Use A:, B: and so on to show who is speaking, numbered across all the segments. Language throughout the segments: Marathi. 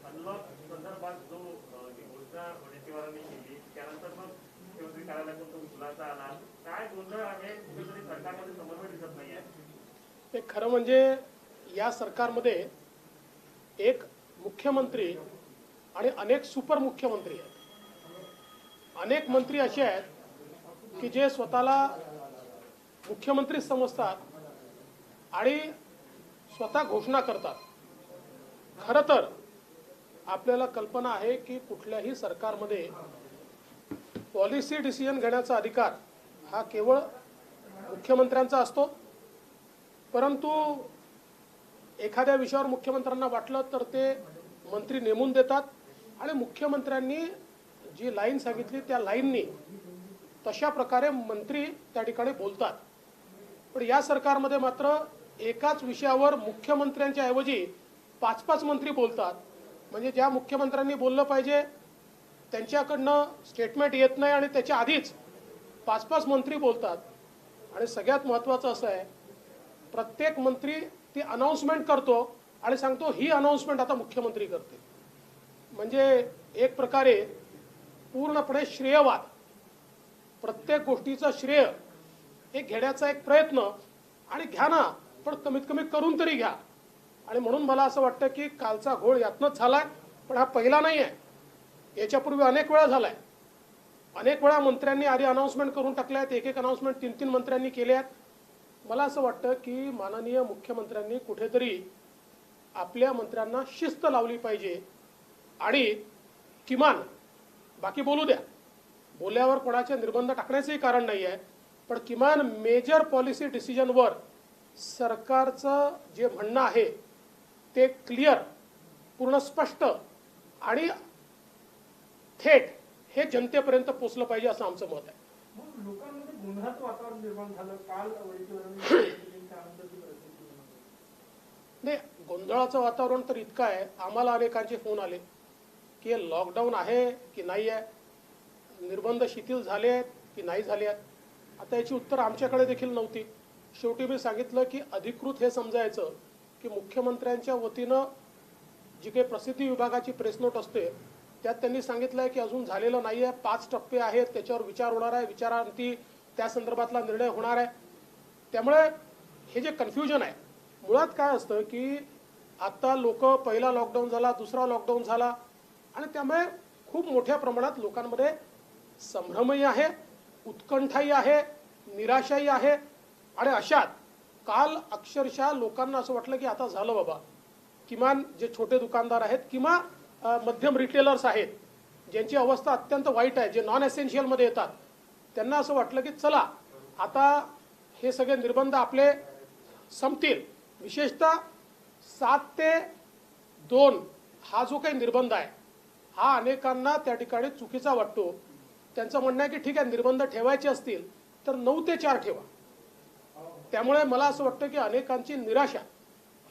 A: अनलॉक संदर्भात जो ही घोषणा वडेट्टीवारांनी केली त्यानंतर मग मुख्यमंत्री कार्यालयातून तो खुलासा आला, काय गोंधळ आहे, कुठेतरी सरकारमध्ये समन्वय दिसत नाहीये.
B: ते खरं म्हणजे या सरकारमध्ये एक मुख्यमंत्री आणि अनेक सुपर मुख्यमंत्री आहेत. अनेक मंत्री असे आहेत की जे स्वतःला मुख्यमंत्री समजतात आणि स्वतः घोषणा करतात. खरं तर आपल्याला कल्पना आहे की कुठल्याही सरकारमध्ये पॉलिसी डिसिजन घेण्याचा अधिकार हा केवळ मुख्यमंत्र्यांचा असतो. परंतु एखाद्या विषयावर मुख्यमंत्र्यांना वाटलं तर ते मंत्री नेमून देतात आणि मुख्यमंत्र्यांनी जी लाईन सांगितली त्या लाईननी तशा प्रकारे मंत्री त्या ठिकाणी बोलतात. पण या सरकारमध्ये मात्र एकाच विषयावर मुख्यमंत्र्यांच्या ऐवजी 5-5 मंत्री बोलतात. म्हणजे ज्या मुख्यमंत्र्यांनी बोललं पाहिजे त्यांच्याकडनं स्टेटमेंट येत नाही आणि त्याच्या आधीच 5-5 मंत्री बोलतात. आणि सगळ्यात महत्त्वाचं असं आहे, प्रत्येक मंत्री ती अनाउन्समेंट करतो आणि सांगतो ही अनाउन्समेंट आता मुख्यमंत्री करते. म्हणजे एक प्रकारे पूर्णपणे श्रेयवाद, प्रत्येक गोष्टीचं श्रेय हे घेण्याचा एक प्रयत्न. आणि घ्या ना, पण कमीत कमी करून तरी घ्या. आणि म्हणून मला असं वाटतं की कालचा घोळ यातनंच झालाय. पण हा पहिला नाही आहे, याच्यापूर्वी अनेक वेळा झालाय. अनेक वेळा मंत्र्यांनी आधी अनाउन्समेंट करून टाकल्या आहेत, एक अनाउन्समेंट 3-3 मंत्र्यांनी केल्या आहेत. मला असं वाटतं की माननीय मुख्यमंत्र्यांनी कुठेतरी आपल्या मंत्र्यांना शिस्त लावली पाहिजे आणि किमान बाकी बोलू द्या, बोलल्यावर कोणाचे निर्बंध टाकण्याचंही कारण नाही आहे, पण किमान मेजर पॉलिसी डिसिजनवर सरकारचं जे म्हणणं आहे ते क्लिअर, पूर्ण स्पष्ट आणि थेट हे जनतेपर्यंत पोहोचलं पाहिजे असं आमचं मत आहे.
C: लोकांमध्ये गोंधळाचं वातावरण निर्माण झालं काल
B: नाही, गोंधळाचं वातावरण तर इतकं आहे, आम्हाला अनेकांचे फोन आले की लॉकडाऊन आहे की नाही आहे, निर्बंध शिथिल झाले आहेत की नाही झाले आहेत. आता याची उत्तर आमच्याकडे देखील नव्हती. शेवटी मी सांगितलं की अधिकृत हे समजायचं की मुख्यमंत्र्यांच्या वतीनं जी काही प्रसिद्धी विभागाची प्रेस नोट असते त्यात त्यांनी सांगितलं आहे की अजून झालेलं नाही आहे, 5 टप्पे आहेत, त्याच्यावर विचार होणार आहे, विचारांती त्या संदर्भातला निर्णय होणार आहे. त्यामुळे हे जे कन्फ्युजन आहे, मुळात काय असतं की आता लोक पहिला लॉकडाऊन झाला, दुसरा लॉकडाऊन झाला आणि त्यामुळे खूप मोठ्या प्रमाणात लोकांमध्ये संभ्रमही आहे, उत्कंठाही आहे, निराशाही आहे. आणि अशात काल अक्षरशः लोकांना असं वाटलं की आता झालं बाबा, किमान जे छोटे दुकानदार आहेत किंवा मध्यम रिटेलर्स आहेत ज्यांची अवस्था अत्यंत वाईट आहे, जे नॉन एसेन्शियलमध्ये येतात, त्यांना असं वाटलं की चला आता हे सगळे निर्बंध आपले संपतील. विशेषतः 7 ते 2 हा जो काही निर्बंध आहे हा अनेकांना त्या ठिकाणी चुकीचा वाटतो. त्यांचं म्हणणं आहे की ठीक आहे, निर्बंध ठेवायचे असतील तर 9 ते 4 ठेवा. त्यामुळे मला असं वाटतं की अनेकांची निराशा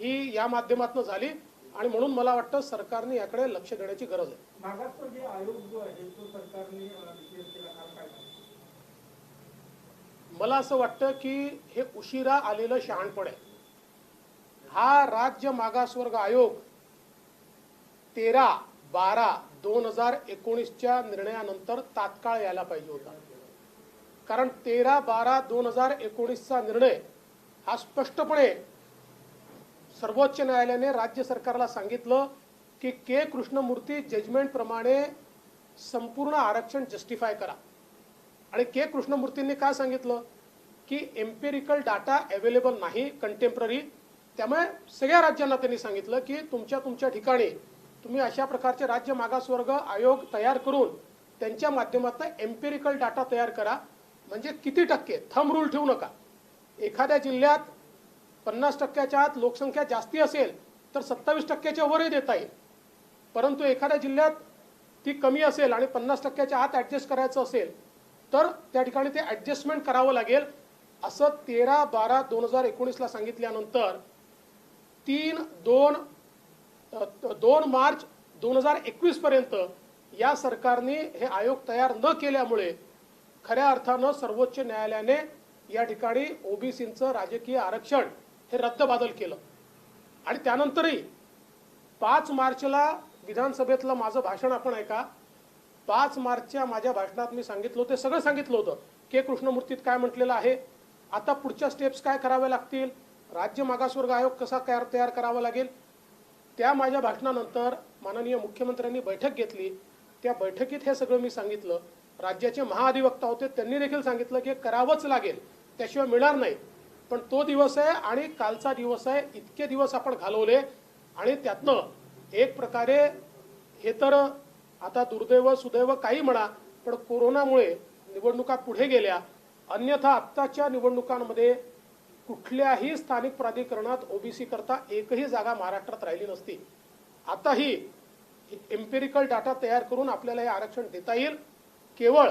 B: ही या माध्यमातून झाली आणि म्हणून मला वाटतं सरकारने याकडे लक्ष देण्याची गरज आहे.
C: मागासवर्गीय आयोग जो आहे तो सरकारने केला काय?
B: मला असं वाटतं की हे उशिरा आलेलं शहाणपण आहे. हा राज्य मागासवर्ग आयोग 13/12/2019च्या निर्णयानंतर तात्काळ यायला पाहिजे होता. कारण 13/12/2019चा निर्णय हा स्पष्टपणे सर्वोच्च न्यायालयाने राज्य सरकारला सांगितलं की के कृष्णमूर्ती जजमेंट प्रमाणे संपूर्ण आरक्षण जस्टिफाय करा. आणि के कृष्णमूर्तींनी काय सांगितलं की एम्पिरिकल डाटा अवेलेबल नाही कंटेम्पररी. त्यामुळे सगळ्या राज्यांना त्यांनी सांगितलं की तुमच्या ठिकाणी तुम्ही अशा प्रकारचे राज्य मागासवर्ग आयोग तयार करून त्यांच्या माध्यमातून एम्पिरिकल डाटा तयार करा. म्हणजे किती टक्के, थंब रूल ठेवू नका. एखाद्या जिल्ह्यात 50%च्या आत लोकसंख्या जास्ती असेल तर 27%च्या वरही देता येईल. परंतु एखाद्या जिल्ह्यात ती कमी असेल आणि 50%च्या आत ॲडजस्ट करायचं असेल तर त्या ठिकाणी ते ॲडजस्टमेंट करावं लागेल. असं 13/12/2019ला सांगितल्यानंतर 2 मार्च 2021 पर्यंत या सरकारने हे आयोग तयार न केल्यामुळे खऱ्या अर्थानं सर्वोच्च न्यायालयाने या ठिकाणी ओबीसींचं राजकीय आरक्षण हे रद्दबादल केलं. आणि त्यानंतरही 5 मार्चला विधानसभेतलं माझं भाषण आपण ऐका. 5 मार्चच्या माझ्या भाषणात मी सांगितलं होतं, सगळं सांगितलं होतं के कृष्णमूर्तीत काय म्हटलेलं आहे, आता पुढच्या स्टेप्स काय करावे लागतील, राज्य मागासवर्ग आयोग कसा तयार करावा लागेल. त्या माझ्या भाषणानंतर माननीय मुख्यमंत्र्यांनी बैठक घेतली. त्या बैठकीत हे सगळं मी सांगितलं. राज्याचे महाअधिवक्ता होते, त्यांनी देखील सांगितलं की करावंच लागेल, त्याशिवाय मिळणार नाही. पण तो दिवस आहे आणि कालचा दिवस आहे, इतके दिवस आपण घालवले आणि त्यातनं एक प्रकारे हे तर आता दुर्दैव सुदैव काही म्हणा, पण कोरोनामुळे निवडणुका पुढे गेल्या. अन्यथा आत्ताच्या निवडणुकांमध्ये कुठल्याही स्थानिक प्राधिकरणात ओबीसी करता एकही जागा महाराष्ट्रात राहिली नसती. आताही एम्पिरिकल डाटा तयार करून आपल्याला हे आरक्षण देता येईल. केवळ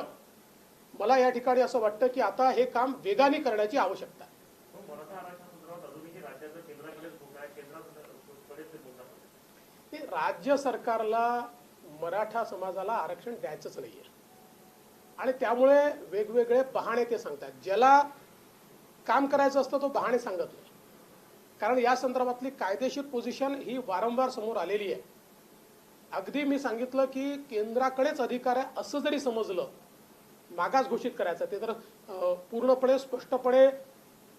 B: मला या ठिकाणी असं वाटतं की आता हे काम वेगाने करण्याची आवश्यकता आहे.
A: मराठा आरक्षणासंदर्भात अजूनही राज्याचं केंद्राकडेच भूमिका आहे, केंद्राकडेच भूमिका आहे.
B: हे राज्य सरकारला मराठा समाजाला आरक्षण द्यायचंच नाहीये आणि त्यामुळे वेगवेगळे बहाणे ते सांगतात. ज्याला काम करायचं असतं तो बहाणे सांगत नाही, कारण या संदर्भातली कायदेशीर पोझिशन ही वारंवार समोर आलेली आहे. अगदी मी सांगितलं की केंद्राकडेच अधिकार आहे असं जरी समजलं, मागास घोषित करायचं ते तर पूर्णपणे स्पष्टपणे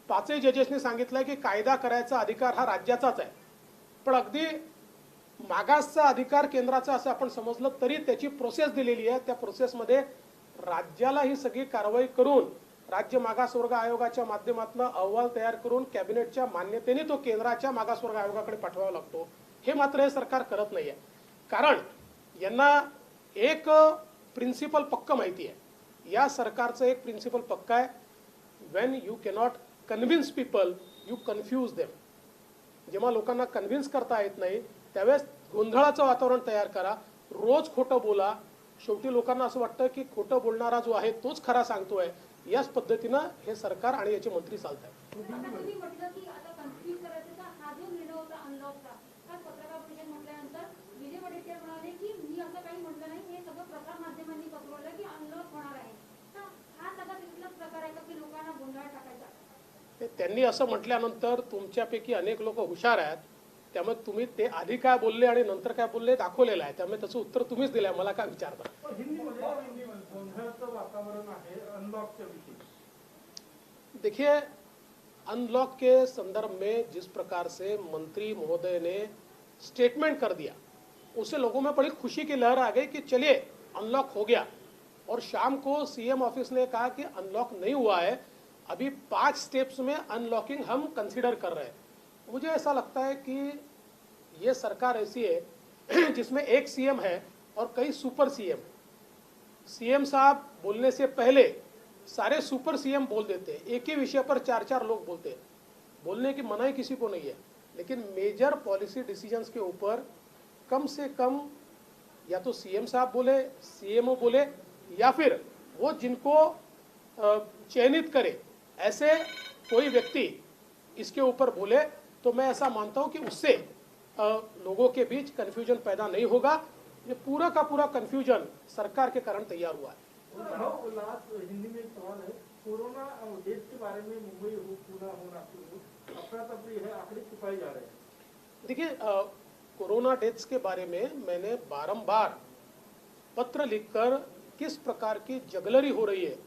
B: 5ही जजेसनी सांगितलंय की कायदा करायचा अधिकार हा राज्याचाच आहे. पण अगदी मागासचा अधिकार केंद्राचा असं आपण समजलं तरी त्याची प्रोसेस दिलेली आहे. त्या प्रोसेसमध्ये राज्याला ही सगळी कारवाई करून राज्य मागासवर्ग आयोगाच्या माध्यमातून अहवाल तयार करून कॅबिनेटच्या मान्यतेने तो केंद्राच्या मागासवर्ग आयोगाकडे पाठवावा लागतो. हे मात्र हे सरकार करत नाहीये, कारण यांना एक प्रिन्सिपल पक्क माहिती आहे. या सरकारचं एक प्रिन्सिपल पक्का आहे, Wien you cannot convince people you confuse them. जेव्हा लोकांना कन्व्हिन्स करता येत नाही त्यावेळेस गोंधळाचं वातावरण तयार करा, रोज खोटं बोला. शेवटी लोकांना असं वाटतं की खोटं बोलणारा जो आहे तोच खरा सांगतोय. याच पद्धतीनं हे सरकार आणि याचे मंत्री चालत आहेत.
D: तुम्ही म्हटलं की आता कन्फ्युज करायचा हा जो निर्णय होता अनलॉकचा, काल पत्रकार परिषद म्हटल्यानंतर विजय वडेट्टीवार म्हणाले की मी असं काही म्हटलं नाही, हे सगळं प्रसार माध्यमांनी पसरवलं की अनलॉक होणार आहे. तर हा सगळा तिथलाच प्रकार आहे का की लोकांना गोंधळ टाकायचा?
B: त्यांनी असं म्हटल्यानंतर तुमच्यापैकी अनेक लोक हुशार आहेत, त्यामुळे तुम्ही ते आधी काय बोलले आणि नंतर काय बोलले दाखवलेलं आहे. त्यामुळे त्याचं उत्तर तुम्हीच दिलंय, मला काय विचारता.
C: हिंदीमध्ये गोंधळाचं वातावरण आहे अनलॉकच्या विषयी.
B: देखिए, अनलॉक के संदर्भ में जिस प्रकार से मंत्री महोदय ने स्टेटमेंट कर दिया, उससे लोगों में बड़ी खुशी की लहर आ गई कि चलिए अनलॉक हो गया. और शाम को सीएम ऑफिस ने कहा कि अनलॉक नहीं हुआ है, अभी 5 स्टेप्स में अनलॉकिंग हम कंसीडर कर रहे हैं. मुझे ऐसा लगता है कि ये सरकार ऐसी है जिसमें एक सीएम है और कई सुपर सीएम. सीएम साहब बोलने से पहले सारे सुपर सीएम बोल देते हैं, एक ही विषय पर 4-4 लोग बोलते हैं. बोलने की मनाही किसी को नहीं है, लेकिन मेजर पॉलिसी डिसीजंस के ऊपर कम से कम या तो सीएम साहब बोले, सीएमओ बोले, या फिर वो जिनको चयनित करे ऐसे कोई व्यक्ति इसके ऊपर बोले, तो मैं ऐसा मानता हूं कि उससे लोगों के बीच कंफ्यूजन पैदा नहीं होगा. ये पूरा का पूरा कंफ्यूजन सरकार के कारण तैयार हुआ है.
C: लास्ट हिंदी में एक सवाल है, कोरोना डेट के बारे में मुंबई हो पूरा हो नागपुर अफरा तफरी है, आंकड़े छुपाए जा रहे हैं.
B: देखिए, कोरोना डेथ्स के बारे में मैंने बारंबार पत्र लिखकर किस प्रकार की जगलरी हो रही है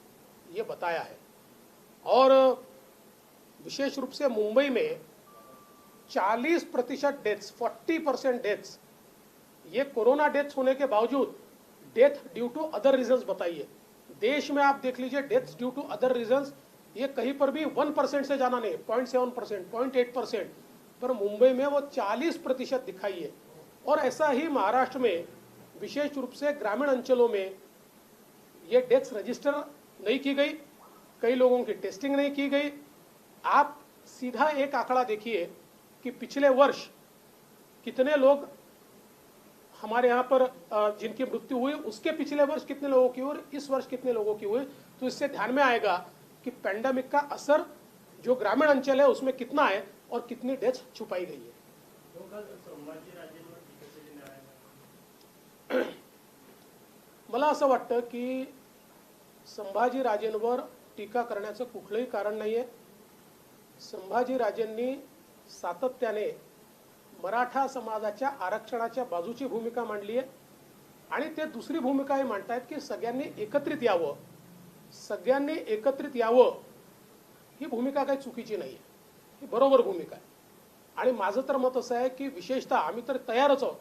B: ये बताया है. और विशेष रूप से मुंबई में 40% डेथ्स, 40% डेथ्स ये कोरोना डेथ्स होने के बावजूद death due to other reasons बताइए. देश में आप देख लीजिए deaths due to other reasons ये कहीं पर भी 1% से जाना नहीं, 0.7%, 0.8%, पर मुंबई में वो 40% दिखाई है. और ऐसा ही महाराष्ट्र में विशेष रूप से ग्रामीण अंचलों में ये डेथ्स रजिस्टर नहीं की गई, कई लोगों की टेस्टिंग नहीं की गई. आप सीधा एक आंकड़ा देखिए कि पिछले वर्ष कितने लोग हमारे यहाँ पर जिनकी मृत्यु हुई, उसके पिछले वर्ष कितने लोगों की हुई और इस वर्ष कितने लोगों की हुई. तो इससे ध्यान में आएगा कि पैंडेमिक का असर जो ग्रामीण अंचल है उसमें कितना है और कितनी डेथ छुपाई गई है. मला असं वाटतं की संभाजीराजेंवर टीका करण्याचं कुठलंही कारण नाहीये. संभाजीराजेंनी सातत्याने मराठा समाजाच्या आरक्षणाच्या बाजूची भूमिका मांडली आहे आणि ते दुसरी भूमिका हे मांडतायत की सगळ्यांनी एकत्रित यावं, सगळ्यांनी एकत्रित यावं. ही भूमिका काही चुकीची नाही आहे, ही बरोबर भूमिका आहे. आणि माझं तर मत असं आहे की विशेषतः आम्ही तर तयारच आहोत,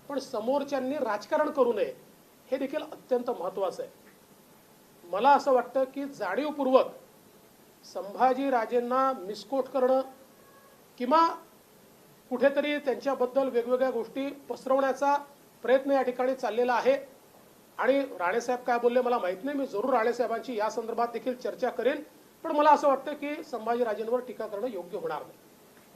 B: पण समोरच्यांनी राजकारण करू नये हे देखील अत्यंत महत्त्वाचं आहे. मला असं वाटतं की जाणीवपूर्वक संभाजीराजेंना मिसकोट करणं किंवा कुठेतरी त्यांच्याबद्दल वेगवेगळ्या गोष्टी पसरवण्याचा प्रयत्न या ठिकाणी चाललेला आहे. आणि राणेसाहेब काय बोलले मला माहित नाही, मी जरूर राणेसाहेबांची या संदर्भात देखील चर्चा करेन. पण मला असं वाटतं की संभाजीराजेंवर टीका करणं योग्य होणार नाही.